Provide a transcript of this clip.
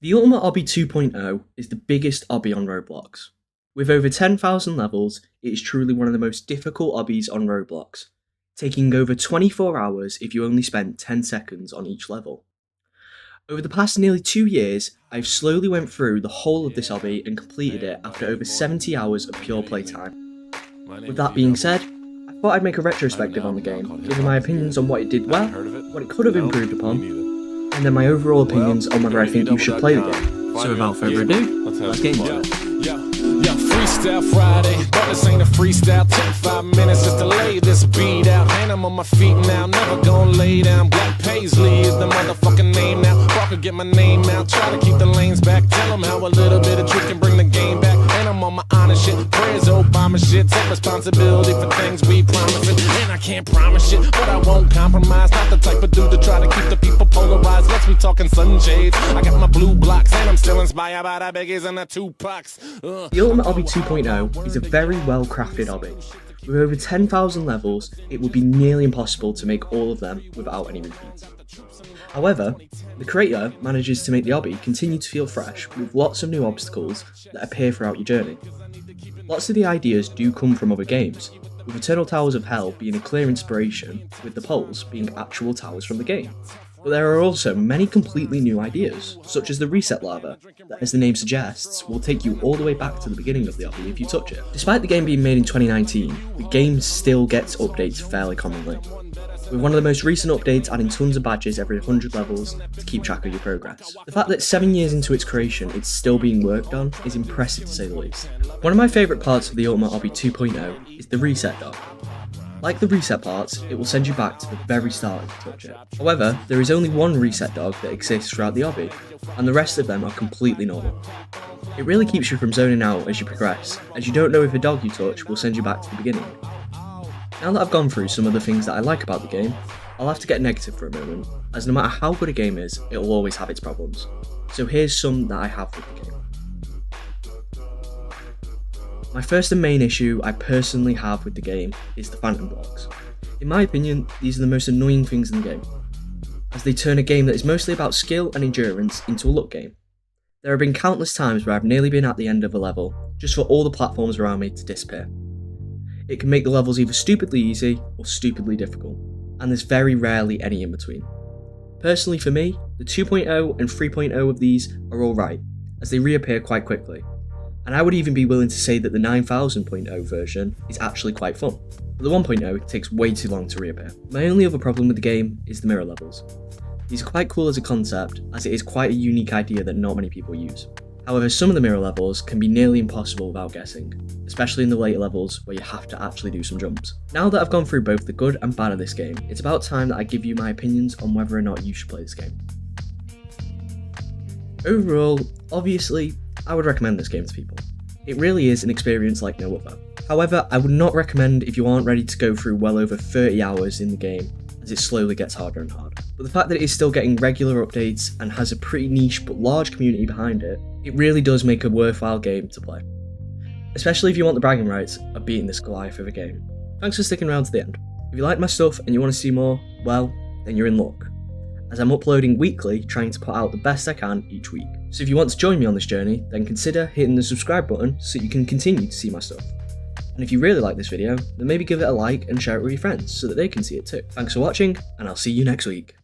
The Ultimate Obby 2.0 is the biggest obby on Roblox. With over 10,000 levels, it is truly one of the most difficult obbies on Roblox, taking over 24 hours if you only spent 10 seconds on each level. Over the past nearly 2 years, I've slowly went through the whole of this obby and completed it after over 70 hours of pure playtime. With that being said, I thought I'd make a retrospective on the game, giving my opinions on what it did well, what it could have improved upon, and then my overall opinions on whether I think you should play the game. So without further ado, let's game on it. Yeah, Freestyle Friday, but this ain't a freestyle. Take 5 minutes just to lay this beat out. And I'm on my feet now, never gonna lay down. Black Paisley is the motherfucking name now. Walker, get my name out, try to keep the lanes back. Tell them how a little bit of truth can bring the game back. And I'm on my honest shit, prayers Obama shit. Take responsibility for things we promising. And I can't promise shit, but I won't compromise. Not the type of dude to try to keep the people polarized. Let's be talking sunshades. I got my blue blocks, and I'm still inspired by the Biggies and the Tupacs. The Ultimate Obby 2.0 is a very well crafted obby. With over 10,000 levels, it would be nearly impossible to make all of them without any repeats. However, the creator manages to make the obby continue to feel fresh with lots of new obstacles that appear throughout your journey. Lots of the ideas do come from other games, with Eternal Towers of Hell being a clear inspiration, with the poles being actual towers from the game. But there are also many completely new ideas, such as the reset lava, that as the name suggests, will take you all the way back to the beginning of the obby if you touch it. Despite the game being made in 2019, the game still gets updates fairly commonly, with one of the most recent updates adding tons of badges every 100 levels to keep track of your progress. The fact that 7 years into its creation it's still being worked on is impressive to say the least. One of my favourite parts of the Ultimate Obby 2.0 is the reset dog. Like the reset parts, it will send you back to the very start if you touch it. However, there is only one reset dog that exists throughout the obby, and the rest of them are completely normal. It really keeps you from zoning out as you progress, as you don't know if a dog you touch will send you back to the beginning. Now that I've gone through some of the things that I like about the game, I'll have to get negative for a moment, as no matter how good a game is, it will always have its problems. So here's some that I have with the game. My first and main issue I personally have with the game is the phantom blocks. In my opinion, these are the most annoying things in the game, as they turn a game that is mostly about skill and endurance into a luck game. There have been countless times where I've nearly been at the end of a level, just for all the platforms around me to disappear. It can make the levels either stupidly easy or stupidly difficult, and there's very rarely any in between. Personally for me, the 2.0 and 3.0 of these are alright, as they reappear quite quickly. And I would even be willing to say that the 9000.0 version is actually quite fun, but the 1.0 takes way too long to reappear. My only other problem with the game is the mirror levels. These are quite cool as a concept, as it is quite a unique idea that not many people use. However, some of the mirror levels can be nearly impossible without guessing, especially in the later levels where you have to actually do some jumps. Now that I've gone through both the good and bad of this game, it's about time that I give you my opinions on whether or not you should play this game. Overall, obviously, I would recommend this game to people. It really is an experience like no other. However, I would not recommend if you aren't ready to go through well over 30 hours in the game, as it slowly gets harder and harder. But the fact that it is still getting regular updates and has a pretty niche but large community behind it, it really does make a worthwhile game to play. Especially if you want the bragging rights of beating this Goliath of a game. Thanks for sticking around to the end. If you like my stuff and you want to see more, well, then you're in luck, as I'm uploading weekly, trying to put out the best I can each week. So if you want to join me on this journey, then consider hitting the subscribe button so you can continue to see my stuff. And if you really like this video, then maybe give it a like and share it with your friends so that they can see it too. Thanks for watching, and I'll see you next week.